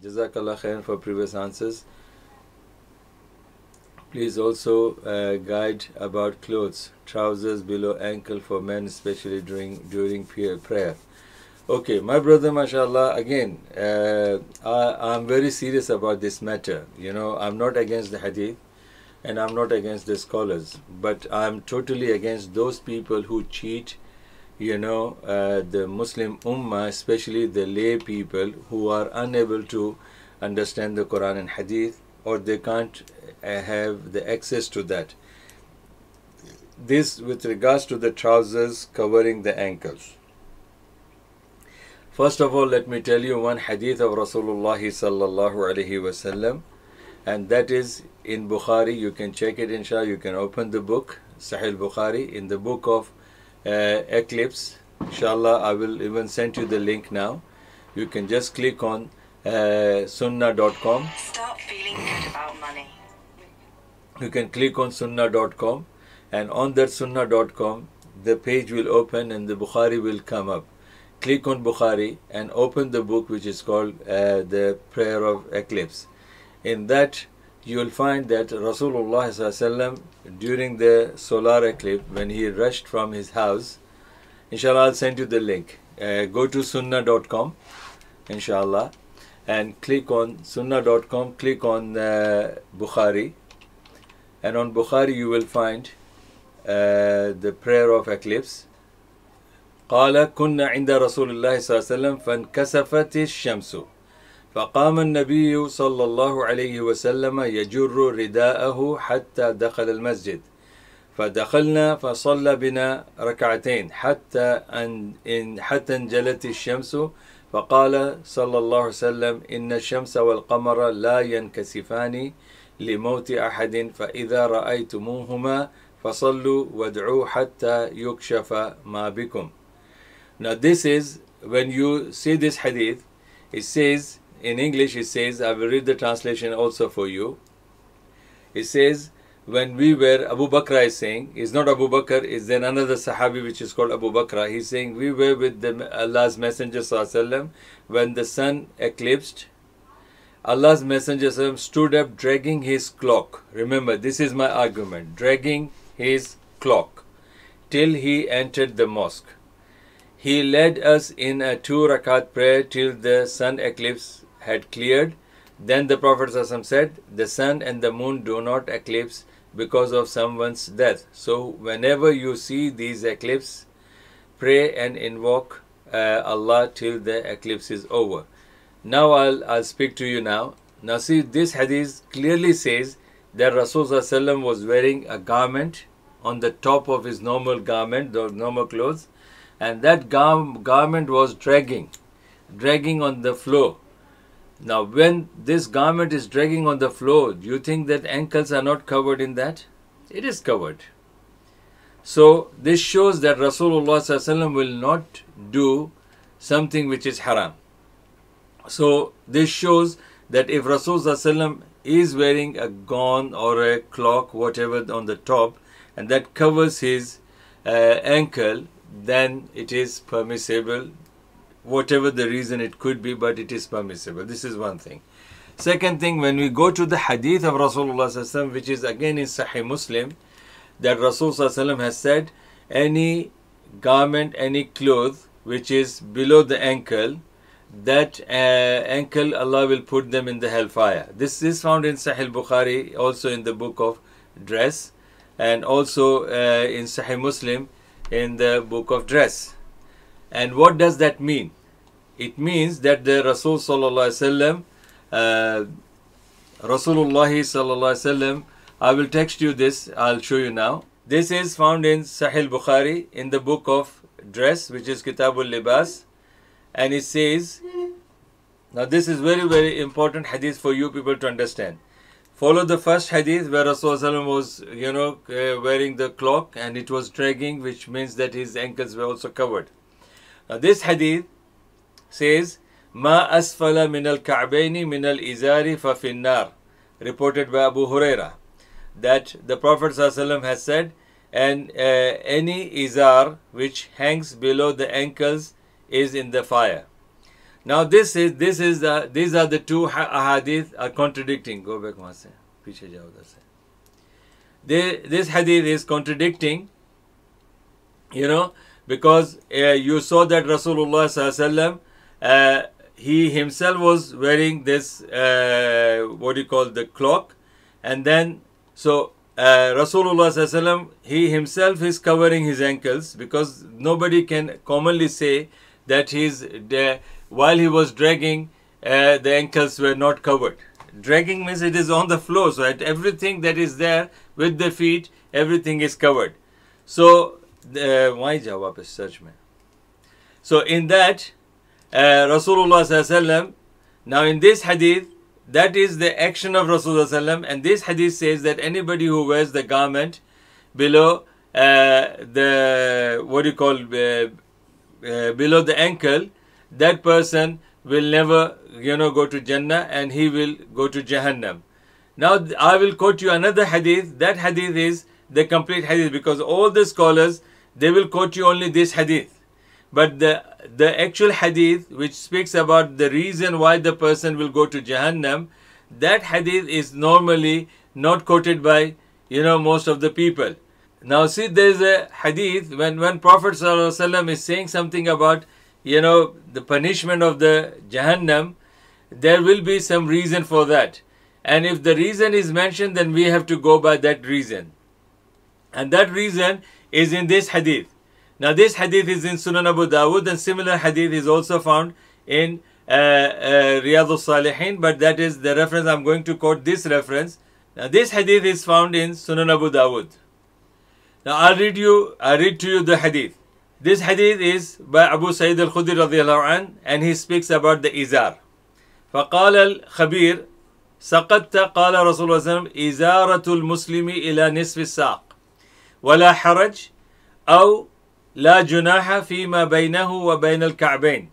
Jazakallah khairan for previous answers. Please also guide about clothes, trousers below ankle for men, especially during prayer. Okay, my brother, mashallah, again, I'm very serious about this matter. You know, I'm not against the hadith and I'm not against the scholars, but I'm totally against those people who cheat, you know, the Muslim Ummah, especially the lay people who are unable to understand the Quran and hadith, or they can't have the access to that. This with regards to the trousers covering the ankles. First of all, let me tell you one hadith of Rasulullah sallallahu alaihi wasallam, and that is in Bukhari. You can check it, inshallah. You can open the book, Sahih Bukhari, in the book of Eclipse. Inshallah, I will even send you the link now. You can just click on sunnah.com. Start feeling good about money. You can click on sunnah.com, and on that sunnah.com, the page will open and the Bukhari will come up. Click on Bukhari and open the book which is called the Prayer of Eclipse. In that you will find that Rasulullah ﷺ, during the solar eclipse, when he rushed from his house, inshallah I'll send you the link. Go to sunnah.com, inshallah, and click on sunnah.com, click on Bukhari, and on Bukhari you will find the Prayer of Eclipse. قال كنا عند رسول الله صلى الله عليه وسلم فانكسفت الشمس فقام النبي صلى الله عليه وسلم يجر رداءه حتى دخل المسجد فدخلنا فصلى بنا ركعتين حتى انجلت الشمس فقال صلى الله عليه وسلم إن الشمس والقمر لا ينكسفان لموت أحد فإذا رأيتموهما فصلوا وادعوا حتى يكشف ما بكم. Now this is, when you see this hadith, it says, in English it says, I will read the translation also for you. It says, when we were, Abu Bakr is saying, is not Abu Bakr, is then another Sahabi which is called Abu Bakr. He's saying, we were with Allah's Messenger ﷺ when the sun eclipsed. Allah's Messenger ﷺ stood up dragging his clock. Remember, this is my argument. Dragging his clock till he entered the mosque. He led us in a 2 rakat prayer till the sun eclipse had cleared. Then the Prophet ﷺ said, the sun and the moon do not eclipse because of someone's death. So whenever you see these eclipses, pray and invoke Allah till the eclipse is over. Now I'll speak to you now. Now see, this hadith clearly says that Rasulullah ﷺ was wearing a garment on the top of his normal garment, the normal clothes, and that garment was dragging on the floor. Now when this garment is dragging on the floor, do you think that ankles are not covered in that? It is covered. So this shows that Rasulullah ﷺ will not do something which is haram. So this shows that if Rasulullah ﷺ is wearing a gown or a clock, whatever on the top, and that covers his ankle, then it is permissible, whatever the reason it could be, but it is permissible. This is one thing. Second thing, when we go to the hadith of Rasulullah ﷺ, which is again in Sahih Muslim, that Rasulullah ﷺ has said, any garment, any cloth which is below the ankle, that ankle Allah will put them in the hellfire. This is found in Sahih Bukhari, also in the book of dress, and also in Sahih Muslim in the book of dress. And what does that mean? It means that the Rasul sallallahu alaihi wasallam, I will text you this, I'll show you now. This is found in Sahih Bukhari in the book of dress, which is Kitabul Libas, and it says, now this is very, very important hadith for you people to understand. Follow the first hadith where Rasulullah was, wearing the clock and it was dragging, which means that his ankles were also covered. Now this hadith says, Ma asfala min al-ka'bayni min al-izari fa finnar, reported by Abu Huraira, that the Prophet ﷺ has said, and any izar which hangs below the ankles is in the fire. Now these are the two ahadith are contradicting. Go back वहाँ से, पीछे जाओ उधर से. This hadith is contradicting, because you saw that Rasulullah sallallahu alaihi wasallam, he himself was wearing this the cloak, and then so Rasulullah sallallahu alaihi wasallam, he himself is covering his ankles, because nobody can commonly say that while he was dragging, the ankles were not covered. Dragging means it is on the floor, so everything that is there with the feet, everything is covered. So, so in that, Rasulullah sallallahu alaihi wasallam, now in this hadith, that is the action of Rasulullah sallallahu alaihi wasallam, and this hadith says that anybody who wears the garment below below the ankle, that person will never go to Jannah, and he will go to Jahannam. Now I will quote you another hadith. That hadith is the complete hadith, because all the scholars, they will quote you only this hadith, but the actual hadith which speaks about the reason why the person will go to Jahannam, that hadith is normally not quoted by most of the people. Now see, there is a hadith when Prophet sallallahu alaihi wasallam is saying something about the punishment of the Jahannam, there will be some reason for that, and if the reason is mentioned, then we have to go by that reason, and that reason is in this hadith. Now this hadith is in Sunan Abu Dawud, and similar hadith is also found in Riyadus Salihin, but that is the reference I'm going to quote. This reference, now this hadith is found in Sunan Abu Dawud. Now I read to you the hadith. This hadith is by Abu Sa'id al-Khudri radiyallahu anh, and he speaks about the izar. فقال الخبير سقطت قال رسول الله صلى الله عليه وسلم إزارة المسلم إلى نصف الساق ولا حرج أو لا جناح فيما بينه وبين الكعبين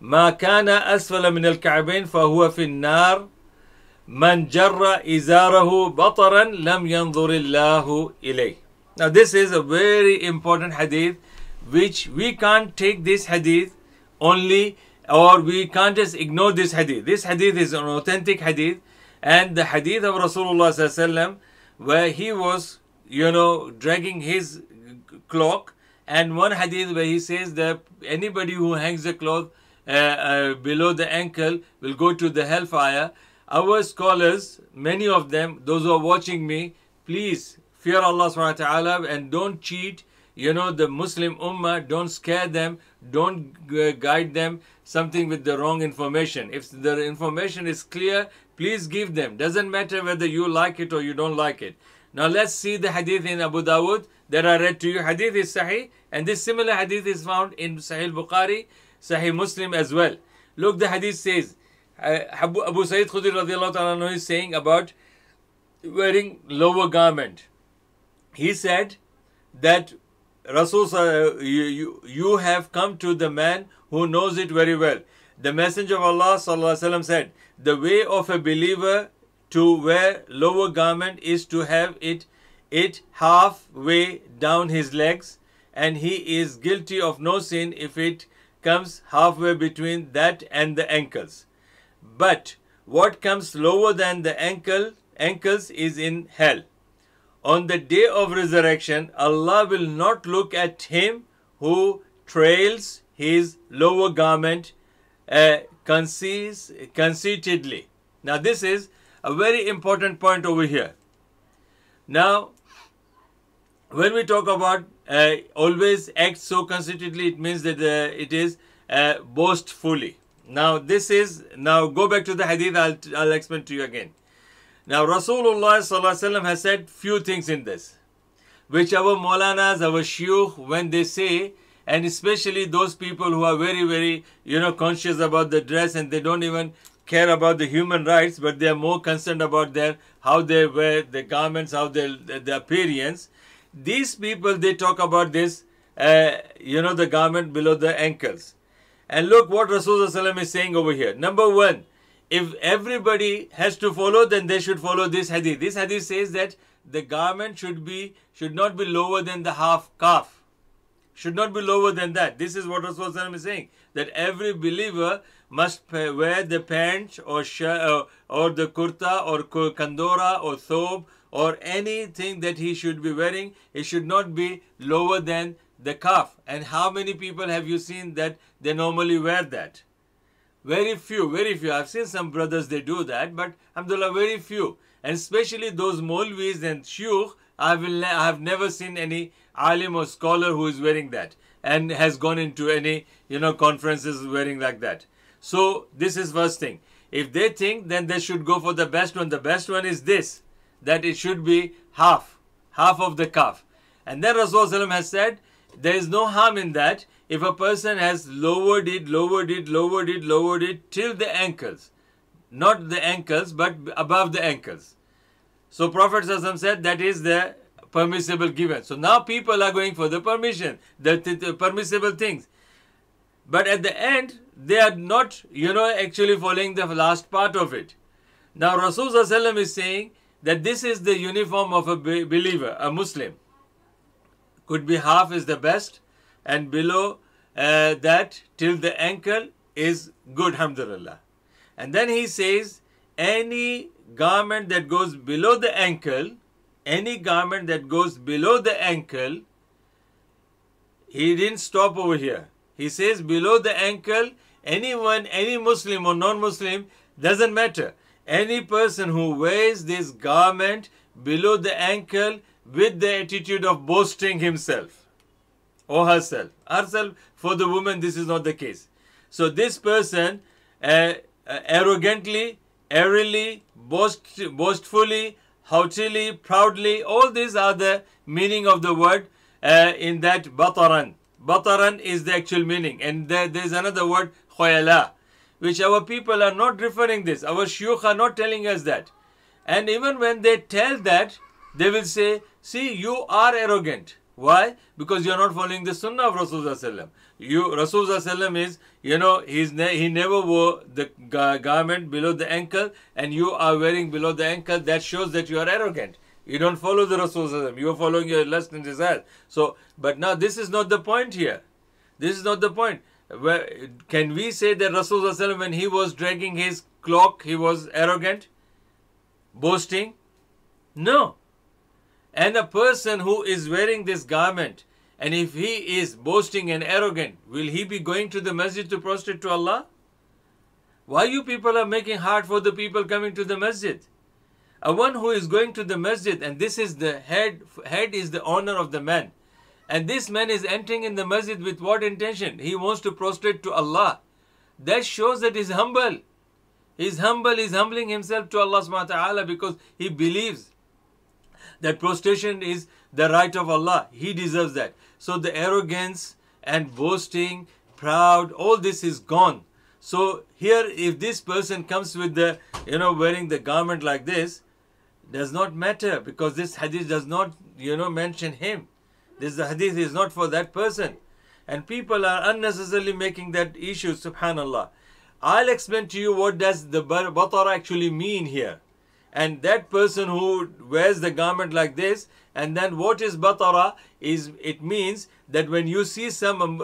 ما كان أسفل من الكعبين فهو في النار من جر إزاره بطرا لم ينظر الله إليه. Now this is a very important hadith, which we can't take this hadith only, or we can't just ignore this hadith. This hadith is an authentic hadith, and the hadith of Rasulullah sallallahu alaihi wasallam, where he was dragging his cloak, and one hadith where he says that anybody who hangs the cloth below the ankle will go to the hellfire. Our scholars, many of them, those who are watching me, please fear Allah subhanahu wa ta'ala and don't cheat the Muslim ummah. Don't scare them, don't guide them something with the wrong information. If the information is clear, please give them. Doesn't matter whether you like it or you don't like it. Now let's see the hadith in Abu Dawud that I read to you. Hadith is Sahih, and this similar hadith is found in Sahih Bukhari, Sahih Muslim as well. Look, the hadith says, Abu Sa'id Khudri radiallahu ta'ala is saying about wearing lower garment. He said that Rasul, you have come to the man who knows it very well. The Messenger of Allah sallallahu alaihi wasallam said, the way of a believer to wear lower garment is to have it halfway down his legs, and he is guilty of no sin if it comes halfway between that and the ankles. But what comes lower than the ankles is in hell. On the day of resurrection, Allah will not look at him who trails his lower garment conceitedly. Now this is a very important point over here. Now, when we talk about always act so conceitedly, it means that it is boastfully. Now go back to the hadith. I'll explain to you again. Now Rasulullah sallallahu alaihi wasallam has said few things in this, which our Maulanas, our Shuyukh, when they say, and especially those people who are very, very conscious about the dress, and they don't even care about the human rights, but they are more concerned about how they wear the garments, how the appearance. These people, they talk about this, the garment below the ankles. And look what Rasulullah is saying over here. Number one, if everybody has to follow, then they should follow this hadith. This hadith says that the garment should not be lower than the half calf. Should not be lower than that. This is what Rasulullah is saying. That every believer, must wear the pants or shirt or the kurta or kandora or thobe or anything that he should be wearing. It should not be lower than the calf. And how many people have you seen that they normally wear that? Very few, very few. I've seen some brothers, they do that, but alhamdulillah, very few. And especially those Maulvis and Shuyukh, I have never seen any alim or scholar who is wearing that and has gone into any, conferences wearing like that. So this is first thing. If they think, then they should go for the best one. The best one is this, that it should be half of the calf. And then Rasulullah has said, there is no harm in that if a person has lowered it till the ankles. Not the ankles, but above the ankles. So Prophet ﷺ said that is the permissible given. So now people are going for the permission, the permissible things. But at the end, they are not, actually following the last part of it. Now Rasulullah ﷺ is saying that this is the uniform of a believer, a Muslim. Could be half is the best, and below that till the ankle is good, alhamdulillah. And then he says, any garment that goes below the ankle, he didn't stop over here. He says below the ankle, anyone, any Muslim or non-Muslim, doesn't matter. Any person who wears this garment below the ankle with the attitude of boasting himself or herself. For the woman, this is not the case. So this person arrogantly, airily, boastfully, haughtily, proudly, all these are the meaning of the word in that bataran. Bataran is the actual meaning. And there is another word, khuyala, which our people are not referring this. Our shuyukh are not telling us that. And even when they tell that, they will say, see, you are arrogant. Why? Because you are not following the sunnah of Rasulullah. Rasulullah is, he never wore the garment below the ankle, and you are wearing below the ankle. That shows that you are arrogant. You don't follow the Rasulullah. You are following your lust and desire. So, but now this is not the point here. This is not the point. Can we say that Rasulullah, when he was dragging his cloak, he was arrogant, boasting? No. And a person who is wearing this garment, and if he is boasting and arrogant, will he be going to the masjid to prostrate to Allah? Why you people are making hard for the people coming to the masjid? A one who is going to the masjid, and this is the head is the honor of the man. And this man is entering in the masjid with what intention? He wants to prostrate to Allah. That shows that he's humble. He's humble, he's humbling himself to Allah subhanahu wa ta'ala because he believes that prostration is the right of Allah. He deserves that. So the arrogance and boasting, proud, all this is gone. So here, if this person comes with the, wearing the garment like this, does not matter because this hadith does not, mention him. This hadith is not for that person. And people are unnecessarily making that issue, subhanallah. I'll explain to you what does the batara actually mean here. And that person who wears the garment like this, and then what is batara is, it means that when you see some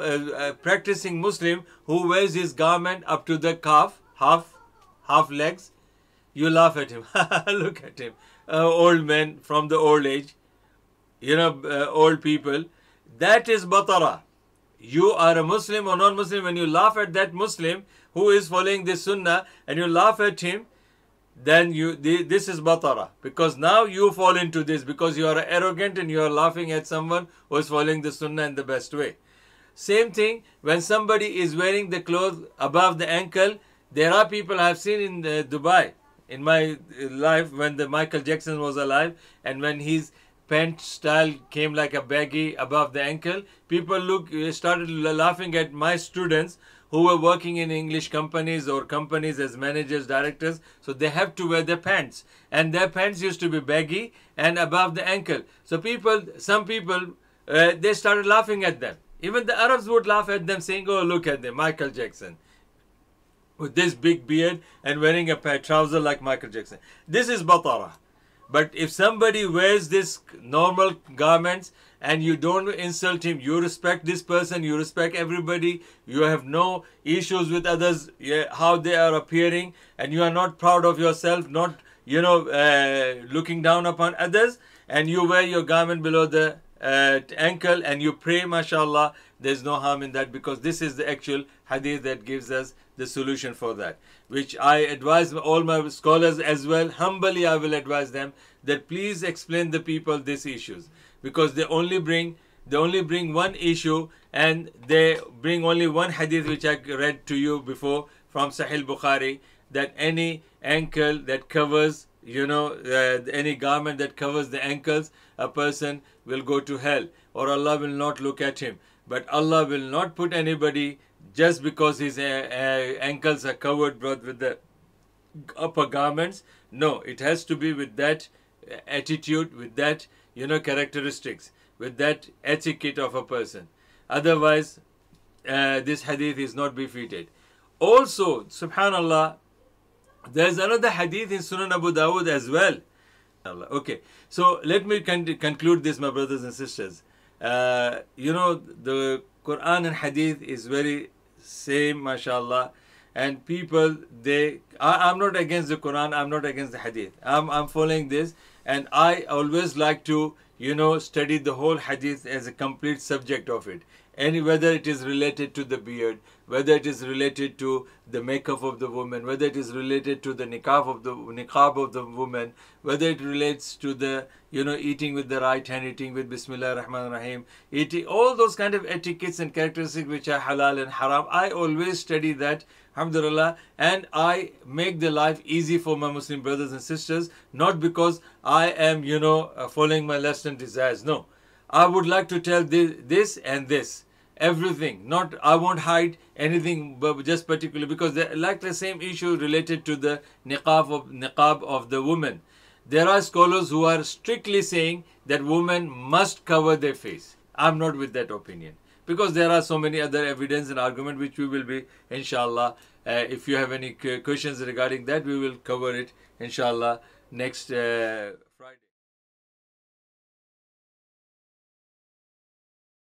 practicing Muslim who wears his garment up to the calf, half legs, you laugh at him. Look at him. Old men from the old age, old people. That is batara. You are a Muslim or non-Muslim, when you laugh at that Muslim who is following this sunnah and you laugh at him, then this is batara, because now you fall into this because you are arrogant and you are laughing at someone who is following the sunnah in the best way. Same thing when somebody is wearing the clothes above the ankle. There are people I have seen in Dubai in my life when the Michael Jackson was alive, and when his pant style came like a baggy above the ankle, people started laughing at my students who were working in English companies or companies as managers, directors. So they have to wear their pants, and their pants used to be baggy and above the ankle. So some people, they started laughing at them. Even the Arabs would laugh at them, saying, oh, look at them, Michael Jackson, with this big beard and wearing a trouser like Michael Jackson. This is batara. But if somebody wears this normal garments and you don't insult him, you respect this person, you respect everybody, you have no issues with others, how they are appearing, and you are not proud of yourself, not, looking down upon others, and you wear your garment below the ankle and you pray, mashallah, there's no harm in that, because this is the actual hadith that gives us the solution for that, which I advise all my scholars as well. Humbly I will advise them that please explain the people these issues, because they only bring one issue, and they bring only one hadith which I read to you before from Sahih Bukhari, that any ankle that covers, any garment that covers the ankles, a person will go to hell, or Allah will not look at him. But Allah will not put anybody just because his ankles are covered with the upper garments. No, it has to be with that attitude, with that, characteristics, with that etiquette of a person. Otherwise, this hadith is not befitted. Also, subhanallah, there's another hadith in Sunan Abu Dawud as well. Okay, so let me conclude this, my brothers and sisters. The Quran and hadith is very same, mashallah, and people, I'm not against the Quran, I'm not against the hadith, I'm following this, and I always like to study the whole hadith as a complete subject of it, whether it is related to the beard, whether it is related to the makeup of the woman, whether it is related to the niqab of the woman, whether it relates to the eating with the right hand, eating with Bismillah Rahman Rahim, eating, all those kind of etiquettes and characteristics which are halal and haram. I always study that, alhamdulillah, and I make the life easy for my Muslim brothers and sisters, not because I am following my lust and desires. No, I would like to tell this and this, everything. Not, I won't hide anything, but just particularly because like the same issue related to the niqab of the woman. There are scholars who are strictly saying that women must cover their face. I'm not with that opinion, because there are so many other evidence and argument which we will be, inshallah, if you have any questions regarding that, we will cover it, inshallah, next Friday.